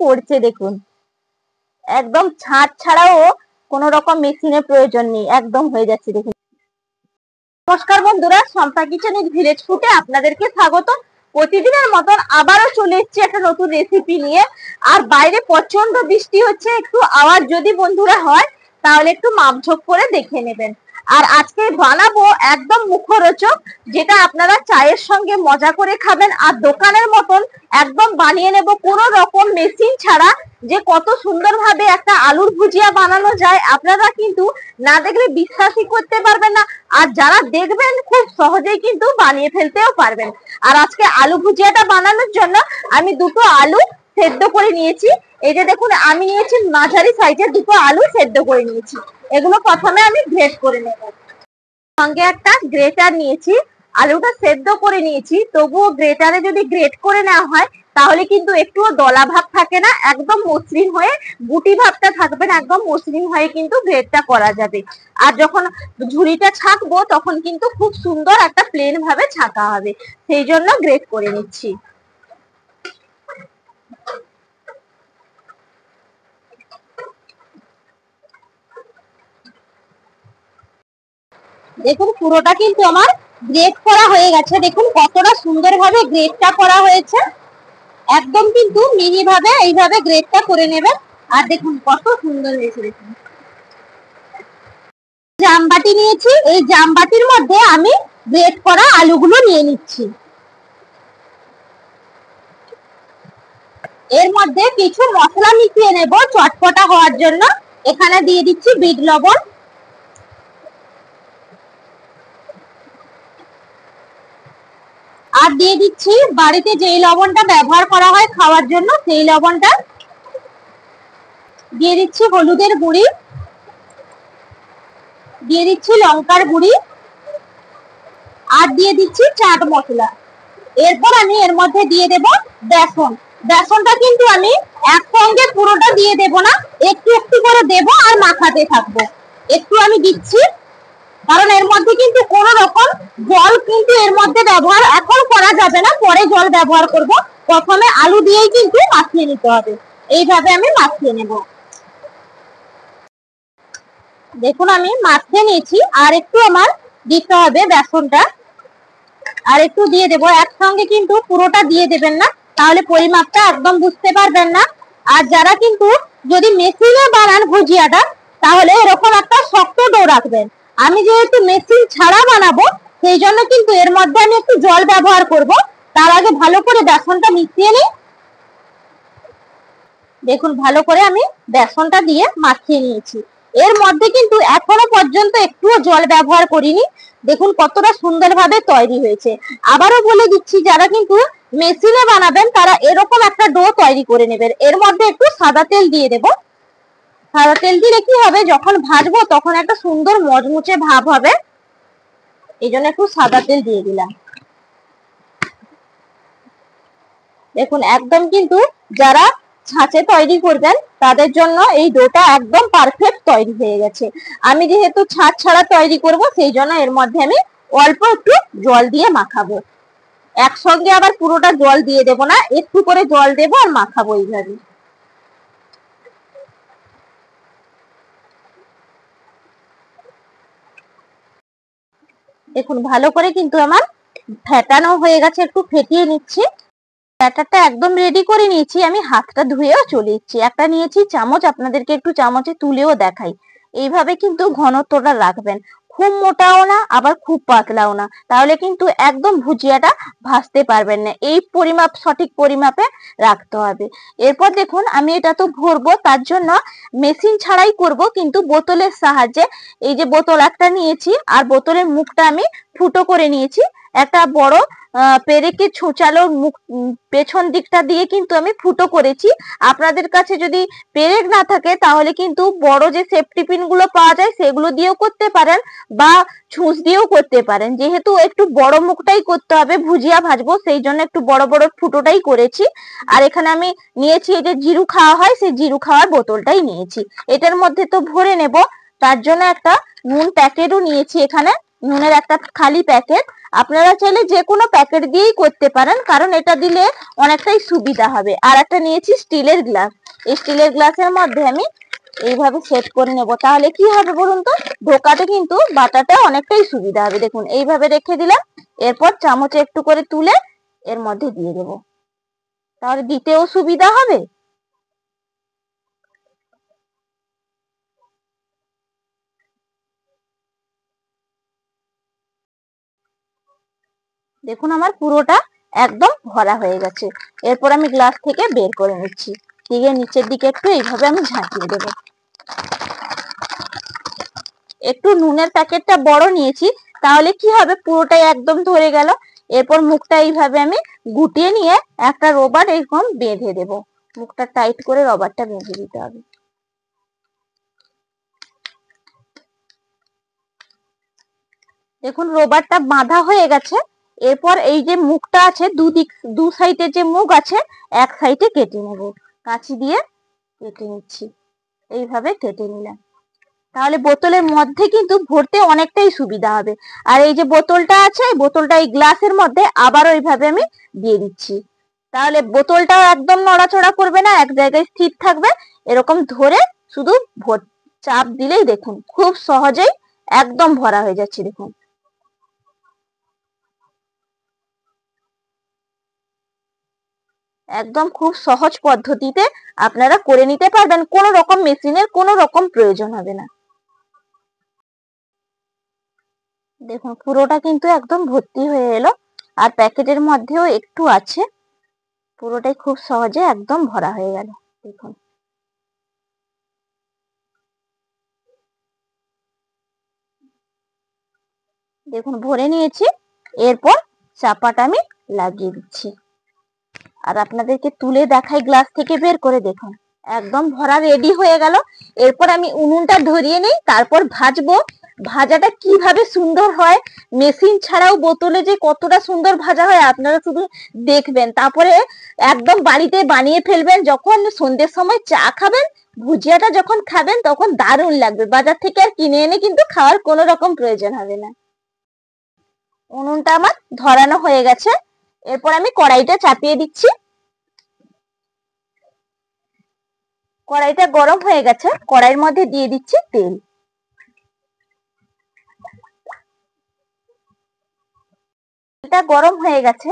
পড়ছে দেখুন, একদম ছাঁচ ছাড়াও কোনো রকম মেশিনের প্রয়োজন নেই, একদম হয়ে যাচ্ছে দেখুন। নমস্কার বন্ধুরা, শম্পা কিচেন উইথ ভিলেজ ফুডে আপনাদেরকে স্বাগত। প্রতিদিনের মতন আবারও চলে এসেছি একটা নতুন রেসিপি নিয়ে। আর বাইরে প্রচন্ড বৃষ্টি হচ্ছে, একটু আওয়াজ যদি বন্ধুরা হয় তাহলে একটু মাপঝোপ করে দেখে নেবেন। আর আজকে বানাবো একদম মুখরোচক, যেটা আপনারা চায়ের সঙ্গে মজা করে খাবেন। আর দোকানের মতন একদম বানিয়ে নেব কোনো রকম মেশিন ছাড়া। যে কত সুন্দরভাবে একটা আলুর ভুজিয়া বানানো যায়, আপনারা কিন্তু না দেখলে বিশ্বাসই করতে পারবেন না। আর যারা দেখবেন খুব সহজেই কিন্তু বানিয়ে ফেলতেও পারবেন। আর আজকে আলু ভুজিয়াটা বানানোর জন্য আমি দুটো আলু সেদ্ধ করে নিয়েছি। এই যে দেখুন, আমি নিয়েছি মাঝারি সাইজের দুটো আলু সেদ্ধ করে নিয়েছি। এগুলো প্রথমে আমি গ্রেট করে নেব। সঙ্গে একটা গ্রেটার নিয়েছি, আলুটা সেদ্ধ করে নিয়েছি। তবুও গ্রেটারে যদি গ্রেট করে নেওয়া হয় তাহলে কিন্তু একটুও দলা ভাব থাকে না, একদম মসৃণ হয়ে গুটি ভাবটা থাকবে না, একদম মসৃণ হয়ে কিন্তু গ্রেটটা করা যাবে। আর যখন ঝুড়িটা ছাঁকবো তখন কিন্তু খুব সুন্দর একটা প্লেন ভাবে ছাঁকা হবে, সেই জন্য গ্রেট করে নিচ্ছি। দেখুন পুরোটা কিন্তু আমার গ্রেট করা হয়ে গেছে। দেখুন কতটা সুন্দরভাবে গ্রেটটা করা হয়েছে, একদম কিন্তু মিহি ভাবে এইভাবে গ্রেটটা করে নেবেন। আর দেখুন কত সুন্দর হয়েছে। দেখুন জামবাটি নিয়েছি, এই জামবাটির মধ্যে আমি গ্রেট করা আলুগুলো নিয়ে নিচ্ছি। এর মধ্যে কিছু মশলা মিশিয়ে নেব চটপটা হওয়ার জন্য। এখানে দিয়ে দিচ্ছি বিট লবণ, আর দিয়ে দিচ্ছি বাড়িতে যেই লবণটা ব্যবহার করা হয় খাওয়ার জন্য সেই লবণটা। দিয়ে দিচ্ছি হলুদের গুঁড়ি, দিয়ে দিচ্ছি লঙ্কার গুঁড়ি, আর দিয়ে দিচ্ছি চাট মশলা। এরপর আমি এর মধ্যে দিয়ে দেব বেসন। বেসনটা কিন্তু আমি একসঙ্গে পুরোটা দিয়ে দেব না, একটু একটু করে দেব আর মাখাতে থাকবো। একটু আমি দিচ্ছি, কারণ এর মধ্যে কিন্তু কোন রকম জল কিন্তু এর মধ্যে ব্যবহার এখন করা যাবে না, পরে জল ব্যবহার করব। প্রথমে আলু দিয়েই কিন্তু মাখিয়ে নিতে হবে। এইভাবে আমি মাখিয়ে নেব। দেখুন আমি মাখিয়ে নিয়েছি, আর একটু আমার দিতে হবে বেসনটা, আর একটু দিয়ে দেবো। একসঙ্গে কিন্তু পুরোটা দিয়ে দেবেন না, তাহলে পরিমাপটা একদম বুঝতে পারবেন না। আর যারা কিন্তু যদি মেশিনে বানান ভুজিয়াটা, তাহলে এরকম একটা শক্ত ডো রাখবেন। আমি যেহেতু মেশিন ছাড়া বানাবো, সেই জন্য কিন্তু এর মধ্যে আমি একটু জল ব্যবহার করব। তার আগে ভালো করে বেসনটা মিশিয়ে নিই। দেখুন ভালো করে আমি বেসনটা দিয়ে মাখিয়ে নিয়েছি। এর মধ্যে কিন্তু এখনো পর্যন্ত একটুও জল ব্যবহার করিনি। দেখুন কতটা সুন্দরভাবে তৈরি হয়েছে। আবারও বলে দিচ্ছি, যারা কিন্তু মেশিনে বানাবেন তারা এরকম একটা ডো তৈরি করে নেবেন। এর মধ্যে একটু সাদা তেল দিয়ে দেব। সাদা তেল দিলে কি হবে, যখন ভাজবো তখন একটা সুন্দর মচমুচে ভাব হবে, এই জন্য একটু সাদা তেল দিয়ে দিলাম। দেখুন একদম কিন্তু যারা ছাঁচে তৈরি করবেন তাদের জন্য এই ডোটা একদম পারফেক্ট তৈরি হয়ে গেছে। আমি যেহেতু ছাঁচ ছাড়া তৈরি করব, সেই জন্য এর মধ্যে আমি অল্প একটু জল দিয়ে মাখাবো। একসঙ্গে আবার পুরোটা জল দিয়ে দেব না, একটু করে জল দেবো আর মাখাবো এইভাবে। দেখুন ভালো করে কিন্তু আমার ফেটানো হয়ে গেছে, একটু ফেটিয়ে নিচ্ছি। ব্যাটারটা একদম রেডি করে নিয়েছি। আমি হাতটা ধুয়েও চলে এসেছি। একটা নিয়েছি চামচ, আপনাদেরকে একটু চামচে তুলেও দেখাই। এইভাবে কিন্তু ঘনত্বটা রাখবেন, খুব মোটাও না আবার খুব পাতলাও না, তাহলে কিন্তু একদম ভুজিয়াটা ভাজতে পারবেন না। এই পরিমাপ, সঠিক পরিমাপে রাখতে হবে। এরপর দেখুন আমি এটা তো ভরবো, তার জন্য মেশিন ছাড়াই করব, কিন্তু বোতলের সাহায্যে। এই যে বোতল একটা নিয়েছি, আর বোতলের মুখটা আমি ফুটো করে নিয়েছি। একটা বড় পেরেকে ছোঁচালো মুখ পেছন দিকটা দিয়ে কিন্তু আমি ফুটো করেছি। আপনাদের কাছে যদি পেরেক না থাকে তাহলে কিন্তু বড় যে সেফটি পিন গুলো পাওয়া যায় সেগুলো দিয়েও করতে পারেন, বা ছুঁচ দিয়েও করতে পারেন। যেহেতু একটু বড় মুখটাই করতে হবে, ভুজিয়া ভাজবো, সেই জন্য একটু বড় বড় ফুটোটাই করেছি। আর এখানে আমি নিয়েছি এই যে জিরু খাওয়া হয়, সেই জিরু খাওয়ার বোতলটাই নিয়েছি। এটার মধ্যে তো ভরে নেব, তার জন্য একটা নুন প্যাকেটও নিয়েছি। এখানে নুনের একটা খালি প্যাকেট, আপনারা চাইলে যে কোনো প্যাকেট দিয়েই করতে পারেন, কারণ এটা দিলে অনেকটাই সুবিধা হবে। আর একটা নিয়েছি স্টিলের গ্লাস, এই স্টিলের গ্লাসের মধ্যে আমি এইভাবে সেট করে নেব। তাহলে কি হবে বলুন তো, ঢোকাতে কিন্তু বাটাটা অনেকটাই সুবিধা হবে। দেখুন এইভাবে রেখে দিলাম, এরপর চামচে একটু করে তুলে এর মধ্যে দিয়ে দেব, তাহলে দিতেও সুবিধা হবে। দেখুন আমার পুরোটা একদম ভরা হয়ে গেছে। এরপর আমি গ্লাস থেকে বের করে নিচ্ছি, দিয়ে নিচের দিকে একটু এইভাবে আমি ঝাঁকিয়ে দেব। একটু নুনের প্যাকেটটা বড় নিয়েছি, তাহলে কি হবে পুরোটাই একদম ধরে গেল। এরপর মুখটা এইভাবে আমি গুটিয়ে নিয়ে একটা রবার এরকম বেঁধে দেব। মুখটা টাইট করে রবারটা বেঁধে দিতে হবে। দেখুন রবারটা বাঁধা হয়ে গেছে। এরপর এই যে মুখটা আছে, দু সাইডে যে মুখ আছে, এক সাইডে কেটে নেব, কাঁচি দিয়ে কেটে নিচ্ছি। এইভাবে কেটে নিলাম, তাহলে বোতলের মধ্যে কিন্তু ভরতে অনেকটাই সুবিধা হবে। আর এই যে বোতলটা আছে, এই বোতলটা এই গ্লাসের মধ্যে আবার ওইভাবে আমি দিয়ে দিচ্ছি, তাহলে বোতলটাও একদম নড়াচড়া করবে না, এক জায়গায় স্থির থাকবে। এরকম ধরে শুধু চাপ দিলেই দেখুন খুব সহজেই একদম ভরা হয়ে যাচ্ছে। দেখুন একদম খুব সহজ পদ্ধতিতে আপনারা করে নিতে পারবেন, কোনো রকম মেশিনের কোনো রকম প্রয়োজন হবে না। দেখুন পুরোটা কিন্তু একদম ভর্তি হয়ে এলো, আর প্যাকেটের মধ্যেও একটু আছে। পুরোটাই খুব সহজে একদম ভরা হয়ে গেল। দেখুন দেখুন ভরে নিয়েছি। এরপর চাপাটা আমি লাগিয়ে দিচ্ছি, আর আপনাদেরকে তুলে দেখাই গ্লাস থেকে বের করে। দেখুন একদম ভরা রেডি হয়ে গেল। এরপর আমি উনুনটা ধরিয়ে নিই, তারপর ভাজবো। ভাজাটা কিভাবে সুন্দর হয়, মেশিন ছাড়াও বোতলে যে কতটা সুন্দর ভাজা হয় আপনারা শুধু দেখবেন, তারপরে একদম বাড়িতে বানিয়ে ফেলবেন। যখন সন্ধ্যের সময় চা খাবেন, ভুজিয়াটা যখন খাবেন, তখন দারুণ লাগবে। বাজার থেকে আর কিনে এনে কিন্তু খাওয়ার কোনো রকম প্রয়োজন হবে না। উনুনটা আমার ধরানো হয়ে গেছে। এরপর আমি কড়াইটা চাপিয়ে দিচ্ছি। কড়াইটা গরম হয়ে গেছে, কড়াইয়ের মধ্যে দিয়ে দিচ্ছি তেল। তেলটা গরম হয়ে গেছে,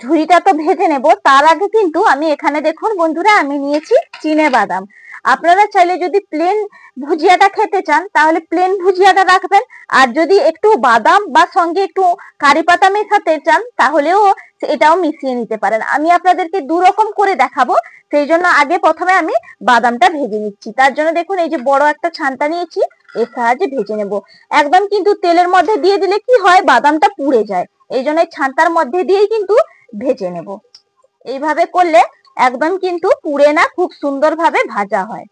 ঝুড়িটা তো ভেজে নেব। তার আগে কিন্তু আমি এখানে দেখুন বন্ধুরা, আমি নিয়েছি চিনে বাদাম। আপনারা চাইলে যদি প্লেন ভুজিয়াটা খেতে চান, তাহলে প্লেন ভুজিয়াটা রাখবেন। আর যদি একটু বাদাম বা সঙ্গে একটু কারি পাতা মেশাতে চান, তাহলেও এটাও মিশিয়ে নিতে পারেন। আমি আপনাদেরকে দু রকম করে দেখাবো, সেই জন্য আগে প্রথমে আমি বাদামটা ভেজে নিচ্ছি। তার জন্য দেখুন এই যে বড় একটা ছানটা নিয়েছি, এর সাহায্যে ভেজে নেব। একদম কিন্তু তেলের মধ্যে দিয়ে দিলে কি হয়, বাদামটা পুড়ে যায়। এই জন্য ছানটার মধ্যে দিয়েই কিন্তু ভেজে নেব। এইভাবে করলে একদম কিন্তু পুড়ে না, খুব সুন্দরভাবে ভাজা হয়।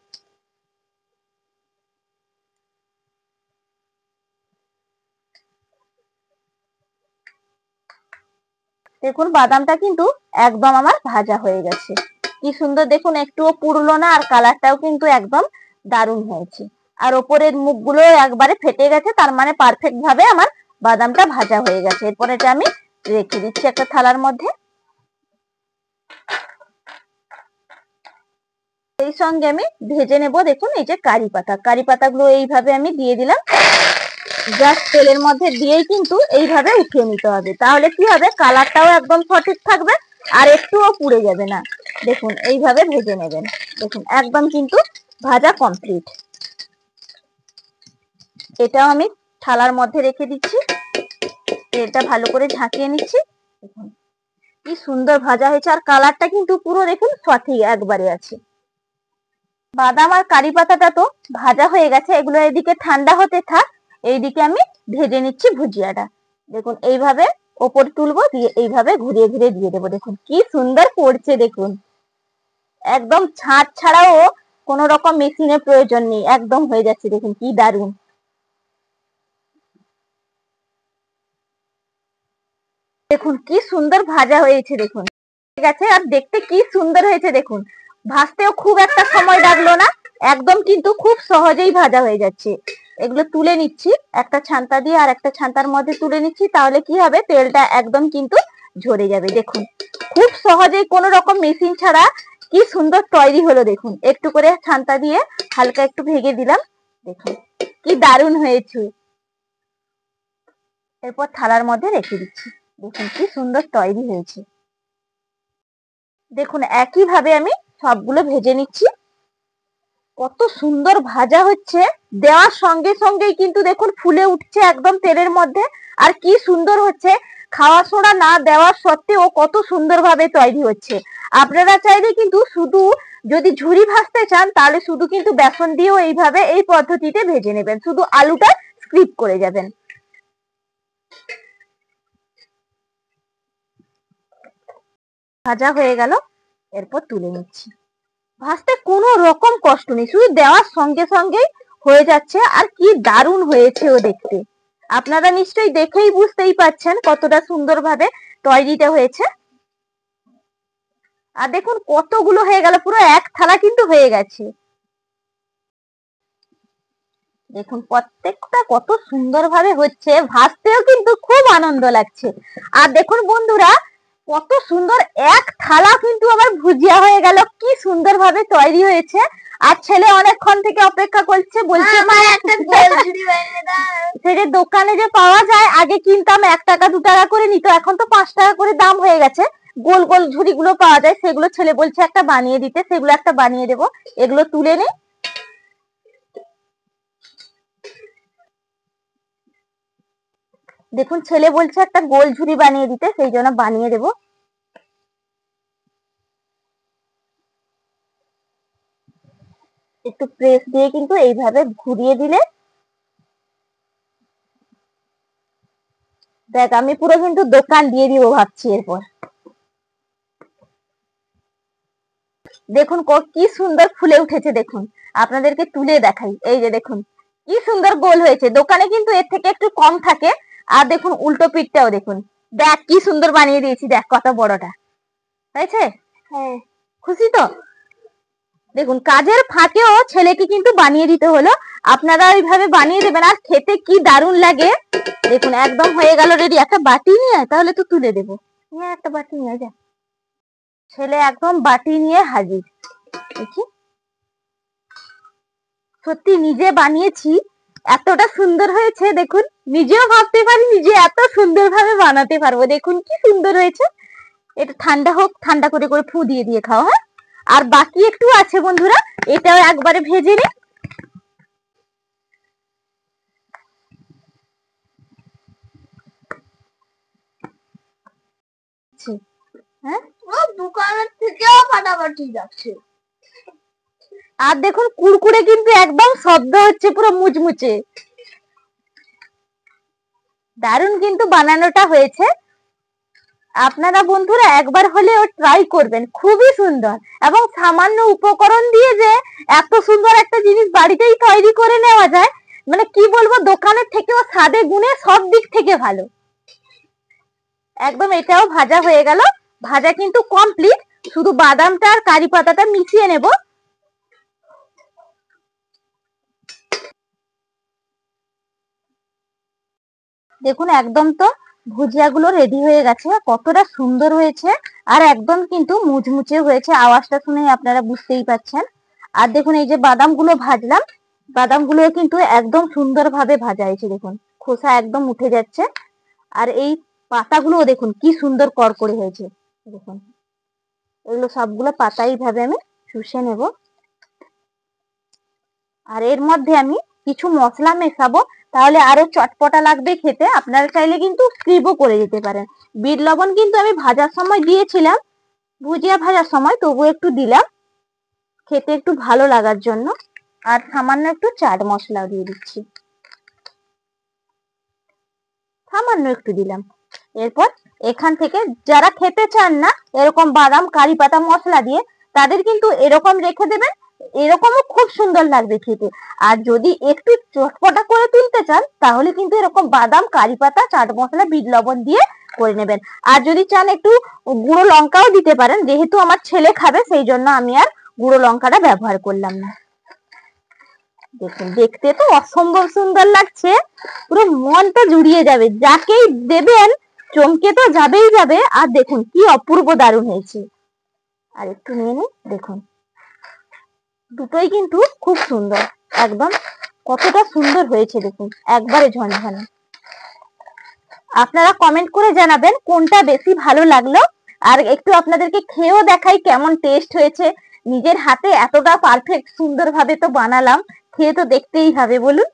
দেখুন বাদামটা কিন্তু একদম আমার ভাজা হয়ে গেছে। কি সুন্দর দেখুন, একটুও পুড়লো না, আর কালারটাও কিন্তু একদম দারুণ হয়েছে। আর ওপরের মুখগুলো একবারে ফেটে গেছে, তার মানে পারফেক্ট ভাবে আমার বাদামটা ভাজা হয়ে গেছে। এরপর এটা আমি রেখে দিচ্ছি একটা থালার মধ্যে। এই সঙ্গে আমি ভেজে নেব। দেখুন এই যে কারি পাতাগুলো এইভাবে আমি দিয়ে দিলাম। জাস্ট তেলের মধ্যে দিয়েই কিন্তু এইভাবে উঠিয়ে নিতে হবে, তাহলে কি হবে, কালারটাও একদম সঠিক থাকবে, আর একটুও পুড়ে যাবে না। দেখুন এইভাবে ভেজে নেবেন। দেখুন একদম কিন্তু ভাজা কমপ্লিট। এটাও আমি থালার মধ্যে রেখে দিচ্ছি, তেলটা ভালো করে ঝাঁকিয়ে নিচ্ছি। দেখুন কি সুন্দর ভাজা হয়েছে, আর কালারটা কিন্তু পুরো দেখুন সঠিক একবারে আছে। বাদাম আর কারি পাতাটা তো ভাজা হয়ে গেছে, এগুলো এদিকে ঠান্ডা হতে থাক। এইদিকে আমি ভেজে নিচ্ছি ভুজিয়াটা। দেখুন এইভাবে ওপর তুলবো, দিয়ে এইভাবে ঘুরিয়ে ঘুরিয়ে দিয়ে দেবো। দেখুন কি সুন্দর পড়ছে। দেখুন একদম ছাঁচ ছাড়াও কোনো রকম মেশিনের প্রয়োজন নেই, একদম হয়ে যাচ্ছে। দেখুন কি দারুণ, দেখুন কি সুন্দর ভাজা হয়েছে। দেখুন ঠিক আছে, আর দেখতে কি সুন্দর হয়েছে। দেখুন ভাজতেও খুব একটা সময় লাগলো না, একদম কিন্তু খুব সহজেই ভাজা হয়ে যাচ্ছে। এগুলো তুলে নিচ্ছি একটা ছান্তা দিয়ে, আর একটা ছান্তার মধ্যে তুলে নিচ্ছি, তাহলে কি হবে তেলটা একদম কিন্তু ঝরে যাবে। দেখুন খুব সহজেই কোনো রকম মেশিন ছাড়া কি সুন্দর তৈরি হলো। দেখুন একটু করে ছান্তা দিয়ে হালকা একটু ভেঙে দিলাম, দেখুন কি দারুণ হয়েছে। এরপর থালার মধ্যে রেখে দিচ্ছি, দেখুন কি সুন্দর তৈরি হয়েছে। দেখুন একইভাবে আমি সবগুলো ভেজে নিচ্ছি। কত সুন্দর ভাজা হচ্ছে, দেওয়ার সঙ্গে সঙ্গেই কিন্তু দেখুন ফুলে উঠছে একদম তেলের মধ্যে, আর কি সুন্দর হচ্ছে। খাওয়া সোডা না দেওয়ার সত্ত্বেও কত সুন্দরভাবে তৈরি হচ্ছে। আপনারা চাইলে কিন্তু শুধু যদি ঝুরি ভাজতে চান তাহলে শুধু কিন্তু বেসন দিয়েও এইভাবে এই পদ্ধতিতে ভেজে নেবেন, শুধু আলুটা স্কিপ করে যাবেন। ভাজা হয়ে গেল, এরপর তুলে নিচ্ছি। ভাজতে কোনো রকম কষ্ট নেই, শুধু দেওয়ার সঙ্গে সঙ্গেই হয়ে যাচ্ছে, আর কি দারুণ হয়েছে ও দেখতে। আপনারা নিশ্চয়ই দেখেই বুঝতেই পাচ্ছেন কতটা সুন্দরভাবে তৈরিটা হয়েছে। আর দেখুন কতগুলো হয়ে গেল, পুরো এক থালা কিন্তু হয়ে গেছে। দেখুন প্রত্যেকটা কত সুন্দরভাবে হচ্ছে, ভাজতেও কিন্তু খুব আনন্দ লাগছে। আর দেখুন বন্ধুরা কত সুন্দর এক থালা কিন্তু আমার ভুজিয়া হয়ে গেল, কি সুন্দরভাবে তৈরি হয়েছে। আর ছেলে অনেকক্ষণ থেকে অপেক্ষা করছে, বলছে সেটা দোকানে যে পাওয়া যায়, আগে কিনতাম 1 টাকা 2 টাকা করে নিত, এখন তো 5 টাকা করে দাম হয়ে গেছে। গোল গোল ঝুড়ি গুলো পাওয়া যায়, সেগুলো ছেলে বলছে একটা বানিয়ে দিতে, সেগুলো একটা বানিয়ে দেবো। এগুলো তুলে নেই। দেখুন ছেলে বলছে একটা গোল ঝুড়ি বানিয়ে দিতে, সেই জন্য বানিয়ে দেবো। একটু প্রেস দিয়ে কিন্তু এইভাবে ঘুরিয়ে দিলে দেখ, আমি পুরো কিন্তু দোকান দিয়ে দিব ভাবছি। এরপর দেখুন কি সুন্দর ফুলে উঠেছে, দেখুন আপনাদেরকে তুলে দেখাই। এই যে দেখুন কি সুন্দর গোল হয়েছে, দোকানে কিন্তু এর থেকে একটু কম থাকে। আর দেখুন উল্টো পিঠটাও দেখুন, দেখ কি সুন্দর বানিয়ে দিয়েছি, দেখ কত বড়টা হয়েছে। হ্যাঁ খুশি তো? দেখুন কাজের ফাঁকেও ছেলেকে কিন্তু বানিয়ে দিতে হলো, আপনারা ওইভাবে বানিয়ে দেবেন, আর খেতে কি দারুণ লাগে। দেখুন একদম হয়ে গেল রেডি। একটা বাটি নিয়ে আয়, তাহলে তো তুলে দেবো। নিয়ে একটা বাটি নিয়ে যা। ছেলে একদম বাটি নিয়ে হাজির। দেখি সত্যি নিজে বানিয়েছি, এতটা সুন্দর হয়েছে। দেখুন নিজেও ভাবতে পারি নিজে এত সুন্দর ভাবে বানাতে পারবো। দেখুন কি সুন্দর হয়েছে। এটা ঠান্ডা হোক, ঠান্ডা করে করে ফু দিয়ে দিয়ে খাও। হ্যাঁ, আর বাকি একটু আছে বন্ধুরা, এটাও একবারে ভেজে নিন। হ্যাঁ দোকানের থেকেও ফাটাফাটি যাচ্ছে। আর দেখুন কুড়কুড়ে কিন্তু একদম শব্দ হচ্ছে, পুরো মুচমুচে দারুণ কিন্তু বানানোটা হয়েছে। আপনারা বন্ধুরা একবার হলেও ট্রাই করবেন, খুবই সুন্দর। এবং সামান্য উপকরণ দিয়ে যে এত সুন্দর একটা জিনিস বাড়িতেই তৈরি করে নেওয়া যায়, মানে কি বলবো, দোকানের থেকেও স্বাদে গুণে সব দিক থেকে ভালো। একদম এটাও ভাজা হয়ে গেল, ভাজা কিন্তু কমপ্লিট, শুধু বাদামটা আর কারি পাতাটা মিশিয়ে নেব। দেখুন একদম তো ভুজিয়াগুলো রেডি হয়ে গেছে, কতটা সুন্দর হয়েছে, আর একদম কিন্তু মুচমুচে হয়েছে, আওয়াজটা শুনেই আপনারা বুঝতেই পাচ্ছেন। আর দেখুন এই যে বাদামগুলো ভাজলাম, বাদামগুলো কিন্তু একদম সুন্দরভাবে ভাজা হয়েছে, দেখুন খোসা একদম উঠে যাচ্ছে। আর এই পাতাগুলো দেখুন কি সুন্দর করকরে হয়েছে। দেখুন এগুলো সবগুলো পাতা এইভাবে আমি শুষে নেব। আর এর মধ্যে আমি কিছু মশলা মেশাবো, তাহলে আরো চটপটা লাগবে খেতে। আপনারা চাইলে কিন্তু স্কিপও করে দিতে পারেন। বিট লবণ কিন্তু আমি ভাজার সময় দিয়েছিলাম, ভুজিয়া ভাজার সময়, তবু একটু দিলাম খেতে একটু ভালো লাগার জন্য। আর সামান্য একটু চাট মশলাও দিয়ে দিচ্ছি, সামান্য একটু দিলাম। এরপর এখান থেকে যারা খেতে চান না এরকম বাদাম কারি পাতা মশলা দিয়ে, তাদের কিন্তু এরকম রেখে দেবেন, এরকমও খুব সুন্দর লাগবে খেতে। আর যদি একটু চটপটা করে তুলতে চান তাহলে কিন্তু এরকম বাদাম কারি পাতা চাট মশলা বিট লবণ দিয়ে করে নেবেন। আর যদি চান একটু গুঁড়ো লঙ্কাও দিতে পারেন, যেহেতু আমার ছেলে খাবে সেই জন্য আমি আর গুঁড়ো লঙ্কাটা ব্যবহার করলাম না। দেখুন দেখতে তো অসম্ভব সুন্দর লাগছে, পুরো মনটা জুড়িয়ে যাবে, যাকেই দেবেন চমকে তো যাবেই যাবে। আর দেখুন কি অপূর্ব দারুণ হয়েছে। আর একটু নিয়ে নিই, দেখুন দুটোই কিন্তু খুব সুন্দর, একদম কতটা সুন্দর হয়েছে দেখুন, একবারে ঝনঝনে। আপনারা কমেন্ট করে জানাবেন কোনটা বেশি ভালো লাগলো, আর একটু আপনাদেরকে খেয়েও দেখাই কেমন টেস্ট হয়েছে। নিজের হাতে এতটা পারফেক্ট সুন্দর ভাবে তো বানালাম, খেয়ে তো দেখতেই হবে বলুন।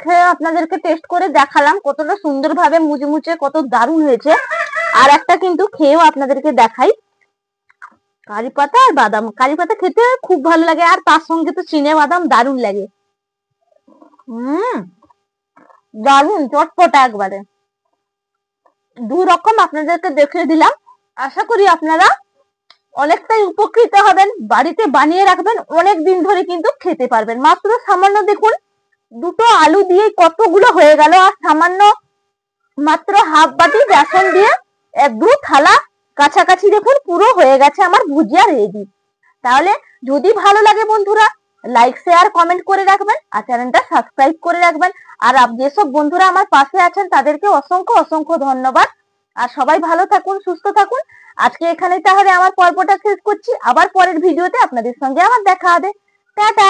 খেয়ে আপনাদেরকে টেস্ট করে দেখালাম কতটা সুন্দর ভাবে মুচমুচে, কত দারুণ হয়েছে। আর একটা কিন্তু খেয়েও আপনাদেরকে দেখাই, কারি পাতা আর বাদাম। কারি পাতা খেতে খুব ভালো লাগে, আর তার সঙ্গে তো চিনে বাদাম দারুণ লাগে। দারুণ চটপটা একবারে। দু রকম আপনাদেরকে দেখিয়ে দিলাম, আশা করি আপনারা অনেকটাই উপকৃত হবেন। বাড়িতে বানিয়ে রাখবেন, অনেক দিন ধরে কিন্তু খেতে পারবেন। মাত্র সামান্য দেখুন দুটো আলু দিয়ে কতগুলো হয়ে গেল, আর সামান্য মাত্র হাফ বাটি বেসন দিয়ে দু থালা কাছাকাছি দেখুন পুরো হয়ে গেছে আমার ভুজিয়া রেডি। তাহলে যদি ভালো লাগে বন্ধুরা লাইক শেয়ার কমেন্ট করে রাখবেন, আর চ্যানেলটা সাবস্ক্রাইব করে রাখবেন। আর যেসব বন্ধুরা আমার পাশে আছেন তাদেরকে অসংখ্য অসংখ্য ধন্যবাদ। আর সবাই ভালো থাকুন, সুস্থ থাকুন। আজকে এখানেই তাহলে আমার পর্বটা শেষ করছি, আবার পরের ভিডিওতে আপনাদের সঙ্গে আমার দেখা হবে। টাটা।